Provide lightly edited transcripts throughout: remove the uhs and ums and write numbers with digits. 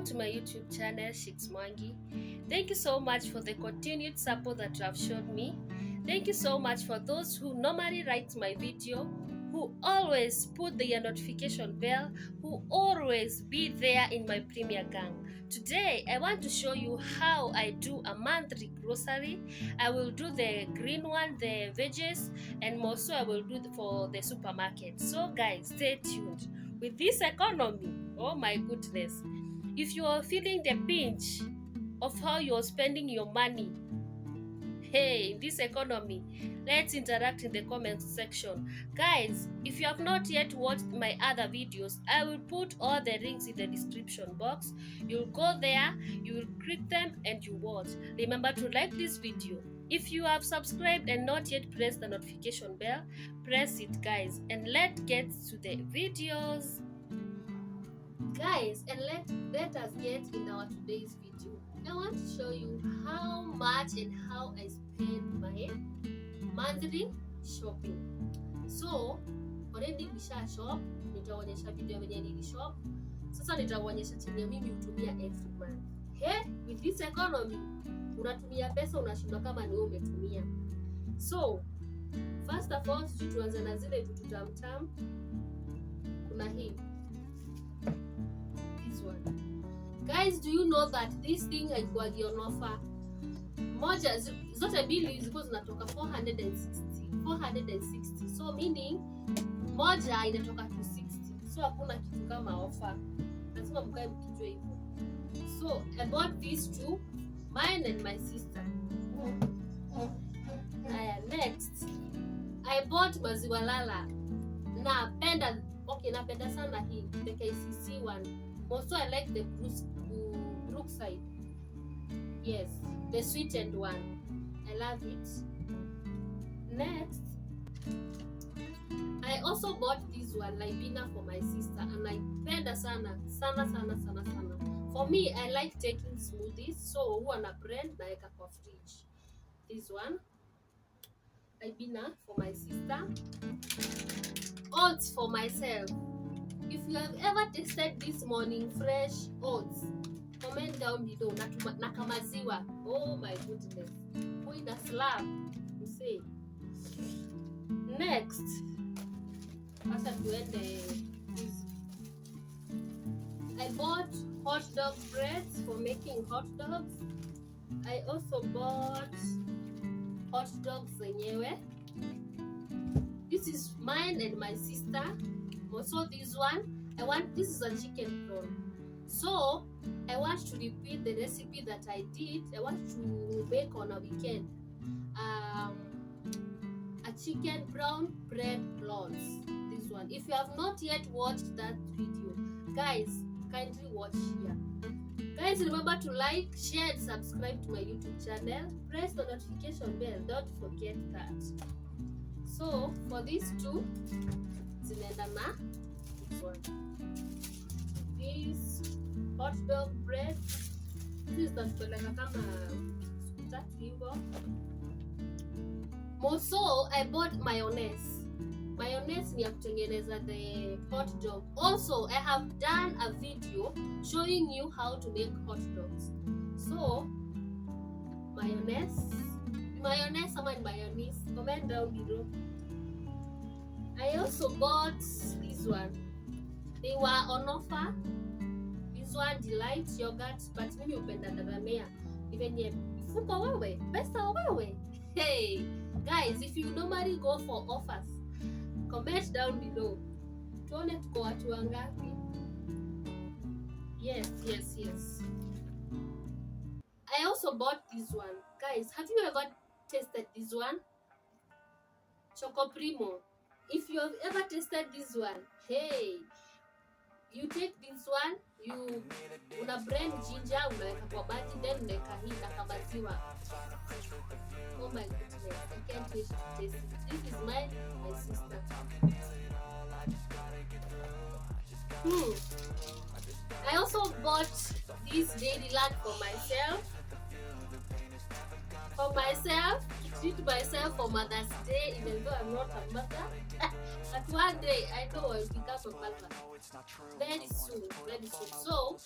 to my YouTube channel, Shix Mwangi. Thank you so much for the continued support that you have shown me. Thank you so much for those who normally write my video, who always put the notification bell, who always be there in my Premier Gang. Today, I want to show you how I do a monthly grocery. I will do the green one, the veggies, and more so I will do for the supermarket. So guys, stay tuned. With this economy, oh my goodness, if you are feeling the pinch of how you're spending your money, hey, in this economy, let's interact in the comment section. Guys, if you have not yet watched my other videos, I will put all the links in the description box. You'll go there, you will click them and you watch. Remember to like this video. If you have subscribed and not yet pressed the notification bell, press it guys, and let's get to the videos. Guys, and let us get in our today's video. I want to show you how much and how I spend my monthly shopping. So, already nisha shop, nitaonyesha video venye nilishop. Sasa nitaonyesha chenye mimi hutumia every month. With this economy, unatumia pesa unashindwa kama ni wewe umetumia. So, first of all, tuanze na zile vitu tamtam. Kuna hii. This one. Guys, do you know that this thing haikuwagi on offer? Moja zote mbili zilikuwa zinatoka 460. So meaning moja inatoka 260. So hakuna kitu kama offer. Lazima mkae mkijua hivyo. So I bought these two, mine and my sister. Next, I bought maziwa lala. Napenda sana hii, the KCC one. Also I like the Brookside. Yes, the sweetened one. I love it. Next, I also bought this one, Libina, for my sister, and I penda sana. For me, I like taking smoothies, so huwa na brand naeka kwa fridge. This one, Libina for my sister. Oats for myself. If you have ever tasted this morning fresh oats, comment down below. Nakamaziwa. Oh my goodness. Point a slab. You say. Next, after to end this, I bought hot dog breads for making hot dogs. I also bought hot dogs zenyewe. This is mine and my sister. Also this one, this is a chicken prawn. So I want to repeat the recipe that I did. I want to make on a weekend a chicken brown bread prawns. This one. If you have not yet watched that video, guys, kindly watch here. Guys, remember to like, share, and subscribe to my YouTube channel. Press the notification bell. Don't forget that. So for these two, zinaenda na this one. This hot dog bread. This is the peleka kama tatu hivyo. Also, I bought mayonnaise. Mayonnaise ni ya kutengeneza the hot dog. Also, I have done a video showing you how to make hot dogs. So, mayonnaise ama mayonnaise, comment down below. I also bought this one. They were on offer. This one, Delight yogurt, but mimi upenda Delamere. Even ye fuko wewe, pesa wewe. Hey, guys, if you normally go for offers, comment down below. Tuone tuko watu wangapi. Yes. I also bought this one. Guys, have you ever tasted this one? Choco Primo. If you have ever tasted this one, hey, you take this one, una blend ginger, unaweka kwa maji, then unaweka hii na kamaziwa. Oh my goodness, I can't wait to taste it. This is my sister. I also bought this Dairyland for myself. To treat myself for Mother's Day, even though I'm not a mother. But one day I know I'll become a mother. Very soon, very soon. So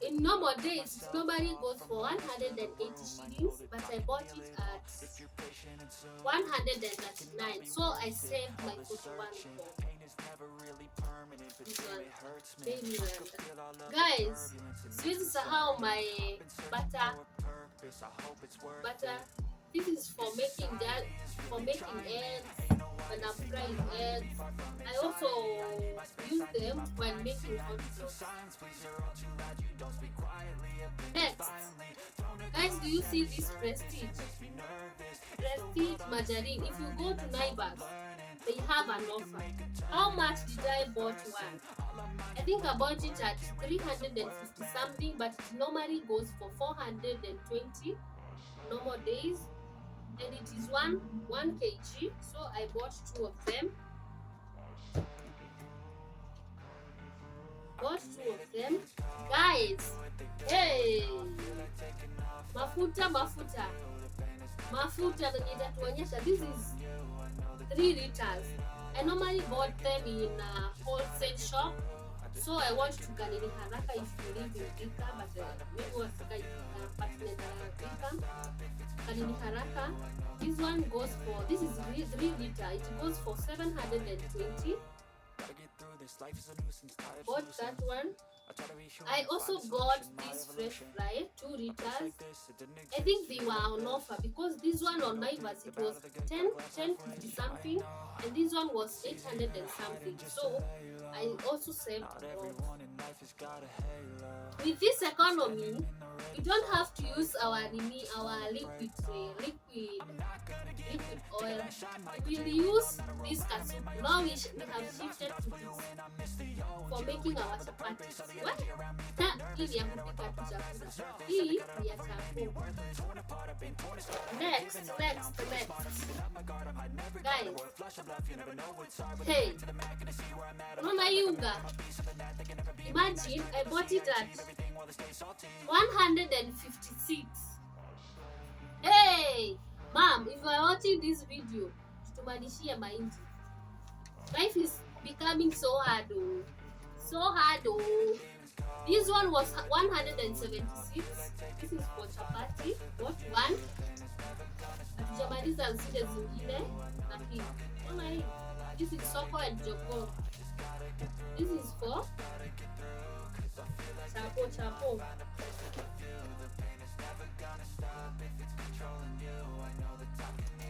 in normal days, it normally goes for 180 shillings, but I bought it at 139. So I saved my 41 for this one. Baby randa. Guys, this is how my butter. This is for making that, for making eggs. When I'm frying eggs, I also use them when making hot dogs. Next, guys, do you see this prestige margarine? If you go to Naivas, they have an offer. How much did I bought one? I think I bought it at 350 something, but it normally goes for 420 normal days, and it is 1 kg. So I bought 2 of them. Guys. Hey, mafuta venye itatuonyesha. This is 3 liters. I normally bought them in a wholesale shop, so I want to kanini haraka if you live in Thika, but maybe wasika partner Thika kanini haraka. This one goes for, this is 3 liter, it goes for 720. Bought that one. I also got this fresh fry, 2 liters. I think they were on offer because this one on Naivas it was 1050 something, and this one was 800 and something. So I also saved a lot. With this economy, we don't have to use our liquid oil. We will use this kasuku. Now we have shifted to this for making our chapatis. What? Hii ni ya kupika tu chakula. Hii ni ya chakula. Next. Guys. Hey. Unaona hii unga? Imagine I bought it at 156. Hey, mom, if you are watching this video, tutumanishie mahindi. Life is becoming so hard. This one was 176. This is for chapati. What one? Hatujamaliza zile zingine. Lakini this is soko and joko. This is for chapo.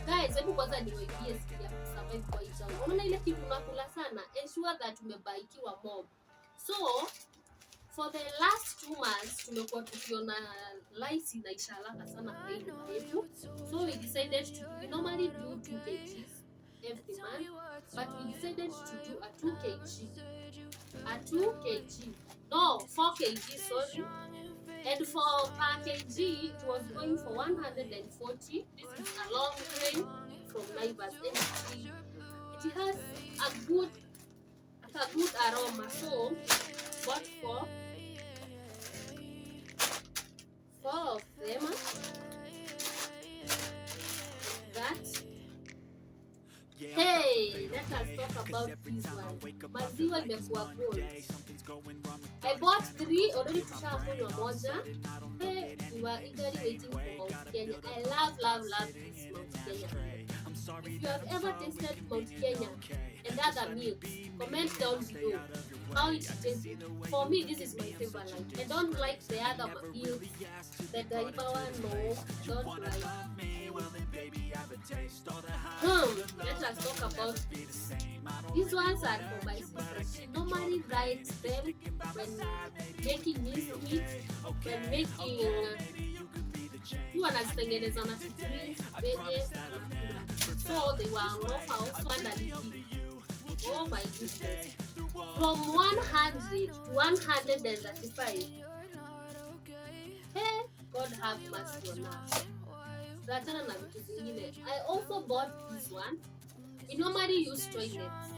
Guys, hebu kwanza niwaibie skill ya kusurvive kwa hizo. Unaona ile kitu unakula sana, ensure that umebaikiwa mob. So, for the last 2 months tumekuwa tukiona lice inaisha haraka sana kwa hii nyumba yetu. So we decided to, we normally do 2 kg every month, but we decided to do a 2 kg. No, 4 kg, sorry. And for per kg, it was going for 140. This is a long grain from Naivas. It has a good aroma. So, bought 4 of them. That. Hey, let us talk about this one. Maziwa imekuwa gold. I bought 3 already tushakunywa moja. Hey, we were eagerly waiting for Mount Kenya. I love this Mount Kenya. If you have ever tasted Mount Kenya and other milks, comment down below how it tastes. For me, this is my favorite. I don't like the other milks. The Gariba one, no, don't like. Let us talk about this. These ones are for my sister. She normally writes them when making mince meat, when making wanazitengeneza na chicken, veggies. So they were on offer also underneath. Oh my goodness. From 100 to 135. Hey, God have mercy on us. I also bought this one. We normally use toilets,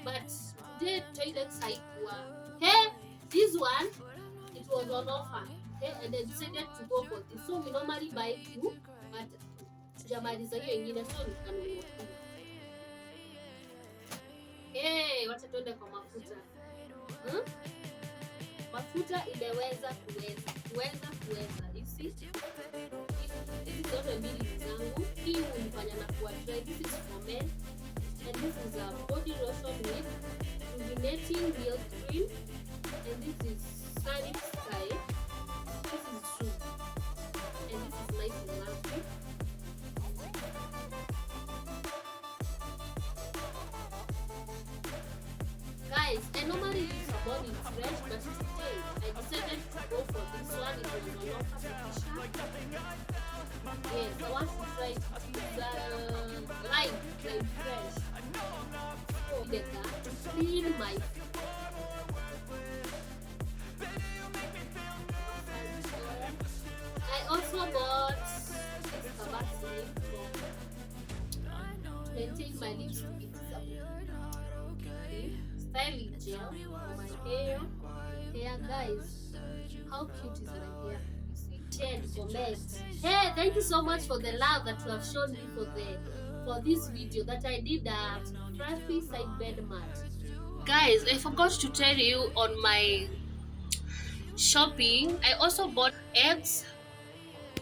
but today toilets haikuwa. Hey, this one, it was on offer. Hey, and I decided to go for this. So we normally buy 2, but sijamaliza hiyo ingine, so nikanunua. Wacha tuende kwa mafuta. Mafuta imeweza kuweza. You see? Hizi zote mbili zangu. Hii unifanya na kuwa dry. This is for men. And this is a body lotion with rejuvenating milk cream. And this is sunny sky. This is true. And this is nice and lovely. Guys, I normally use a morning fresh, but today I decided to go for this one. It was on offer at Tisha. Yes, I want to try it. It's light and fresh. So better to clean my I also bought this Vaseline to maintain my lips to be styling gel for my hair. Guys, how cute is my hair? You see, share and comment. Hey, thank you so much for the love that you have shown me for this video that I did at FRUFFY Side Bed Mat. Guys, I forgot to tell you on my shopping, I also bought eggs.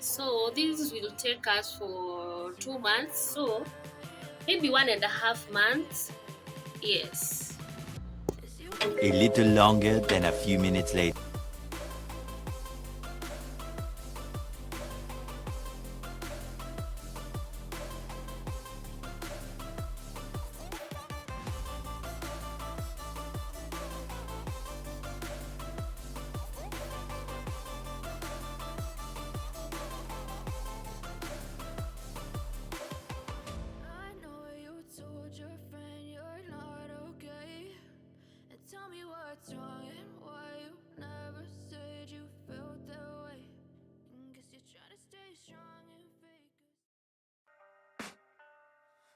So this will take us for 2 months, so maybe 1.5 months. Yes. A little longer than a few minutes later. What's wrong and why you never said you felt that way? Guess you're trying to stay strong and fake.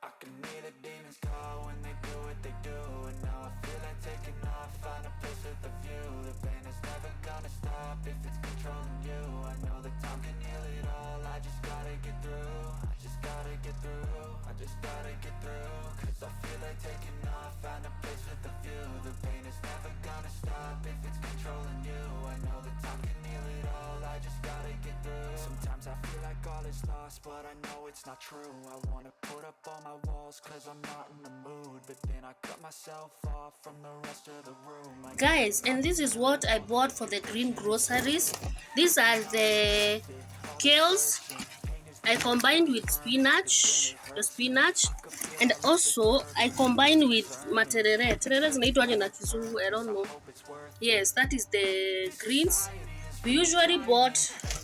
I can hear the demons call when they do what they do, and now I feel like taking off, find a place with a view. The pain is never gonna stop if it's controlling you. I know that time can heal it all. I just gotta get through. I just gotta get through. I just gotta get through. Cause I feel like taking off, find a place with a view. The pain is never gonna stop if it's controlling you. I know that time can heal it all. I just gotta get through. Sometimes I feel like all is lost, but I know it's not true. I wanna put up all my walls cause I'm not in the mood, but then I cut myself off from the rest of the room. Guys, and this is what I bought for the green groceries. These are the kales I combined with spinach, and also I combined with materere. Terere zinaitwa na Kizungu, I don't know. Yes, that is the greens. We usually bought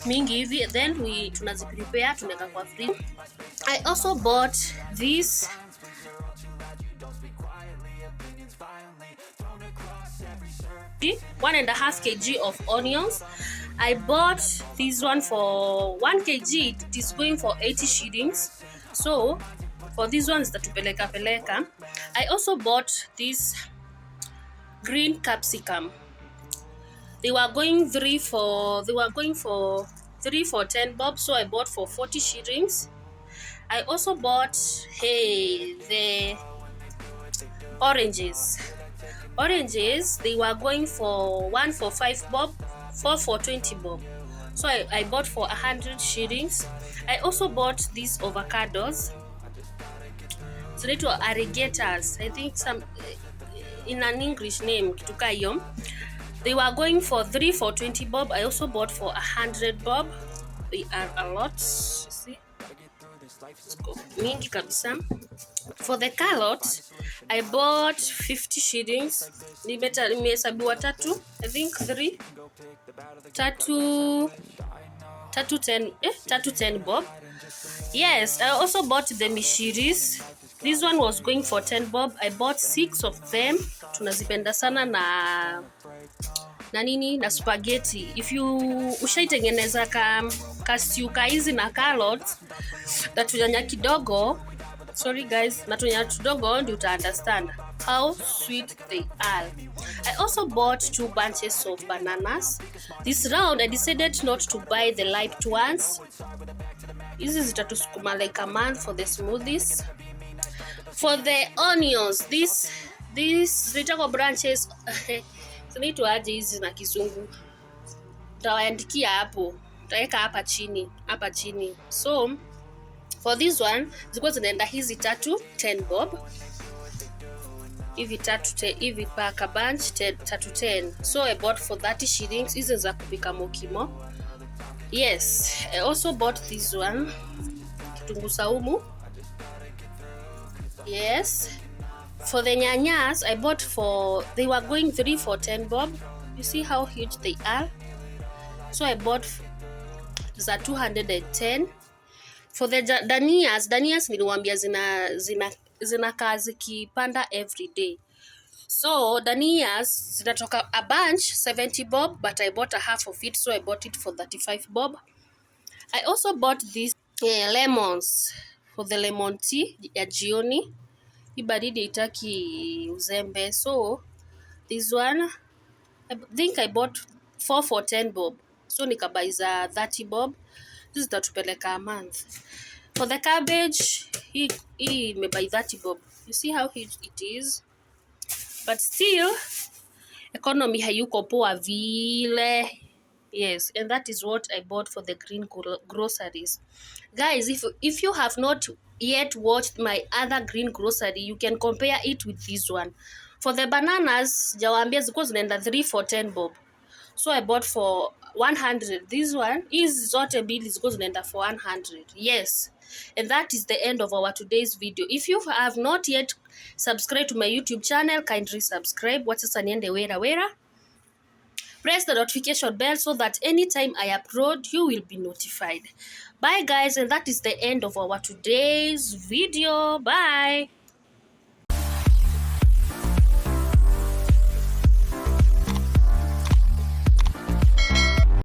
mingi hivi, then tunazi prepare tunaweka kwa fridge. I also bought this 1.5 kg of onions. I bought this one for 1 kg. It is going for 80 shillings. So for these ones that peleka. I also bought this green capsicum. They were going 3 for 10 bob, so I bought for 40 shillings. I also bought the oranges. They were going for 1 for 5 bob, 4 for 20 bob. So I bought for 100 shillings. I also bought these avocados. So they were alligators. I think some in an English name, kitukayom. They were going for 3 for 20 bob. I also bought for 100 bob. They are a lot. You see? Mingi kabisa. For the carrot, I bought 50 shillings. Nimehesabiwa tatu. I think 3. Tatu 10 bob. Yes, I also bought the mishiris. This one was going for 10 bob. I bought 6 of them. Tunazipenda sana na spaghetti. If you ushaitengeneza ka stew hizi na carrots, natunyanya kidogo. Sorry guys, natunyanya kidogo ndio uta understand how sweet they are. I also bought 2 bunches of bananas. This round I decided not to buy the light ones Hizi zitatusukuma like a month for the smoothies. For the onions, these little branches zinaitwa aje hizi na Kizungu? Tawaandikia hapo, taweka hapa chini. So for this one zilikuwa zinaenda hizi 10 bob, hivi paka bunch 10. So I bought for 30 shillings. Hizi za kupika mokimo. Yes, I also bought this one, kitunguu saumu. Yes, for the nyanyas I bought they were going 3 for 10 bob. You see how huge they are? So I bought za 210. For the danias niliwaambia zina kazi kipanda every day. So danias zinatoka a bunch 70 bob, but I bought a half of it, so I bought it for 35 bob. I also bought these lemons for the lemon tea ya jioni. Hii baridi itaki uzembe, so this one I think I bought 4 for 10 bob, so nikabuy za 30 bob. This zitatupeleka a month. For the cabbage, hii imebuy 30 bob. You see how huge it is? But still economy hayuko poa vile. Yes, and that is what I bought for the green groceries. Guys, if you have not yet watched my other green grocery, you can compare it with this one. For the bananas, jawaambia ziko zinaenda 3 for 10 bob. So I bought for 100. This one is zote mbili ziko zinaenda for 100. Yes. And that is the end of our today's video. If you have not yet subscribed to my YouTube channel, kindly subscribe. Wacha sasa niende wera. Press the notification bell so that anytime I upload, you will be notified. Bye guys, and that is the end of our today's video. Bye.